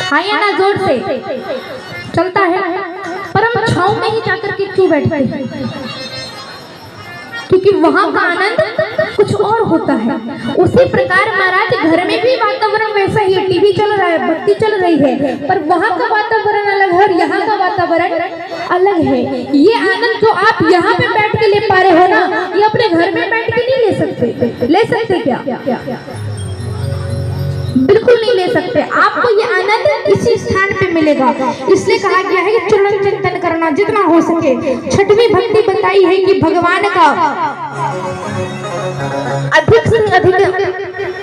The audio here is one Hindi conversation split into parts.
हाँ या ना, जोर से चलता है। पर हम छांव में ही जाकर के क्यों बैठते हैं? क्योंकि वहां का आनंद कुछ और होता है। उसी प्रकार महाराज घर में भी वातावरण वैसा ही है, टीवी चल रहा है, बत्ती चल रही है, पर वहां का वातावरण अलग है और यहाँ का वातावरण अलग है। ये आनंद जो आप यहाँ पे बैठ के ले पा रहे हो ना, ये अपने घर में बैठ के नहीं ले सकते। ले सकते क्या? बिल्कुल नहीं ले सकते। आपको ये आनंद इसी स्थान पे मिलेगा। इसलिए कहा गया है कि चरण चिंतन करना जितना हो सके। छठवीं भक्ति बताई है कि भगवान का अधिक से अधिक,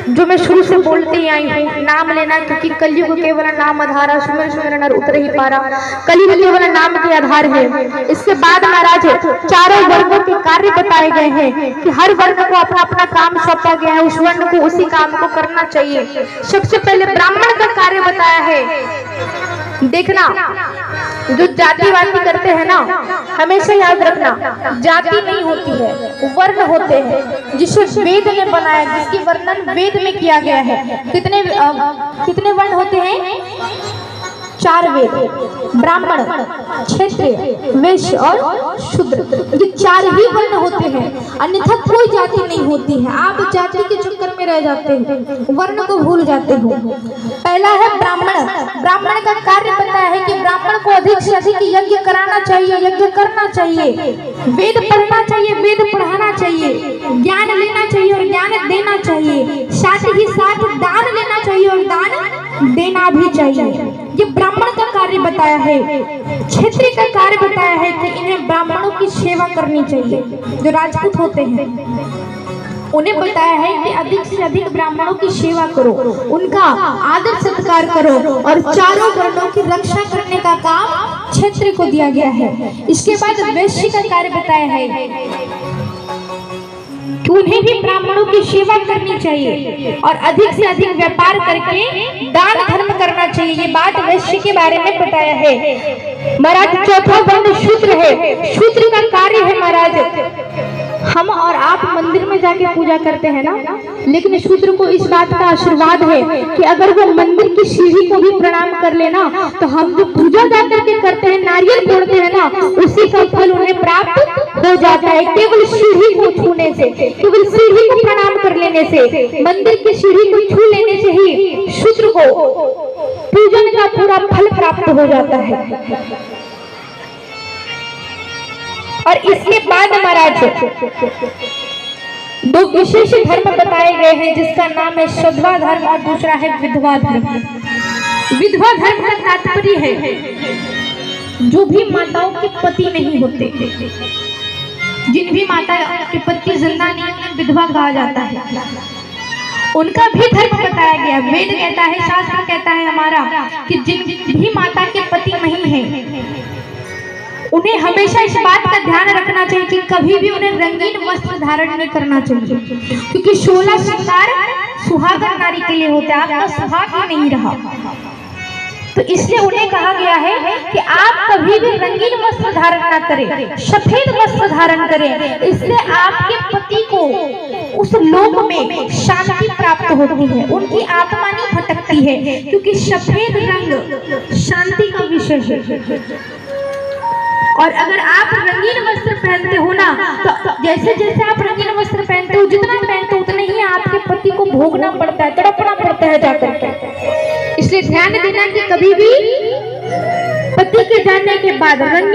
जो मैं शुरू से बोलते आई हूँ, नाम लेना, क्योंकि कलयुग केवल नाम आधारा, सुमिर सुमिर नर उतर ही पारा। कलयुग केवल नाम के आधार है। इसके बाद महाराज चारों वर्गों के कार्य बताए गए हैं कि हर वर्ग को अपना अपना काम सौंपा गया है, उस वर्ण को उसी काम को करना चाहिए। सबसे पहले ब्राह्मण का कार्य बताया है। देखना, जो जातिवादी करते हैं ना, हमेशा याद रखना, जाति नहीं होती है, वर्ण होते हैं, जिसे वेद ने बनाया, जिसकी वर्णन वेद में किया गया है। कितने वर्ण होते हैं? 4 वेद, ब्राह्मण, क्षत्रिय, वैश्य और शूद्र। ये 4 ही वर्ण होते हैं, अन्यथा कोई जाति नहीं होती है। आप जाति के चक्कर में रह जाते हैं, वर्ण को भूल जाते हो। पहला है ब्राह्मण। ब्राह्मण का कार्य बताया है कि ब्राह्मण को अधिक से अधिक यज्ञ कराना चाहिए, यज्ञ करना चाहिए, वेद पढ़ना चाहिए, वेद पढ़ाना चाहिए, ज्ञान लेना चाहिए और ज्ञान देना चाहिए, साथ ही साथ दान लेना चाहिए और दान देना भी चाहिए। ये ब्राह्मण का कार्य बताया है। क्षत्रिय का कार्य बताया है कि इन्हें ब्राह्मणों की सेवा करनी चाहिए। जो राजपूत होते हैं उन्हें बताया है कि अधिक से अधिक ब्राह्मणों की सेवा करो, उनका आदर सत्कार करो और चारों वर्णों की रक्षा करने का काम क्षत्रिय को दिया गया है। इसके बाद वैश्य का कार्य बताया है कि उन्हें भी ब्राह्मणों की सेवा करनी चाहिए और अधिक से अधिक व्यापार करके दान धर्म करना चाहिए। ये बात वैश्य के बारे में बताया है। महाराज चौथा वर्ण शूद्र है। शूद्र का कार्य है महाराज, हम और आप मंदिर में जाके पूजा करते हैं ना, लेकिन शूद्र को इस बात का आशीर्वाद है कि अगर वो मंदिर की सीढ़ी को भी प्रणाम कर लेना, तो हम जो पूजा जाकर के करते हैं, नारियल फोड़ते हैं ना, उसी का फल उन्हें प्राप्त हो जाता है। केवल सीढ़ी को छूने से, केवल सीढ़ी को प्रणाम कर लेने से, मंदिर की सीढ़ी को छू लेने से ही शूद्र को पूजन का पूरा फल प्राप्त हो जाता है। और इसके बाद महाराज 2 विशेष धर्म बताए गए हैं, जिसका नाम है सद्वा धर्म और दूसरा है विधवा धर्म। विधवा धर्म का तात्पर्य है जो भी माताओं के पति नहीं होते, जिन भी माता के पति जिंदा नहीं है, विधवा कहा जाता है, उनका भी धर्म बताया गया। वेद कहता है, शास्त्र कहता है हमारा कि जिन भी माता के पति नहीं है, उन्हें हमेशा इस बात का ध्यान रखना चाहिए कि कभी भी उन्हें रंगीन वस्त्र धारण नहीं करना चाहिए, क्योंकि 16 श्रृंगार सुहागन नारी के लिए होता है, आपका सुहाग ही नहीं रहा। तो इसलिए उन्हें कहा गया है कि आप कभी भी रंगीन वस्त्र धारण ना करें, सफेद वस्त्र धारण करें। इसलिए आपके पति को उस लोक में शांति प्राप्त होती है, उनकी आत्मा नहीं भटकती है, क्योंकि सफेद रंग शांति का विषय है। और अगर आप रंगीन वस्त्र पहनते हो ना, तो जैसे जैसे आप रंगीन वस्त्र पहनते हो, जितना पहनते हो उतना ही आपके पति को भोगना पड़ता है, तड़पना पड़ता है जाकर के। इसलिए ध्यान देना कि कभी भी पति के जाने के बाद रंगीन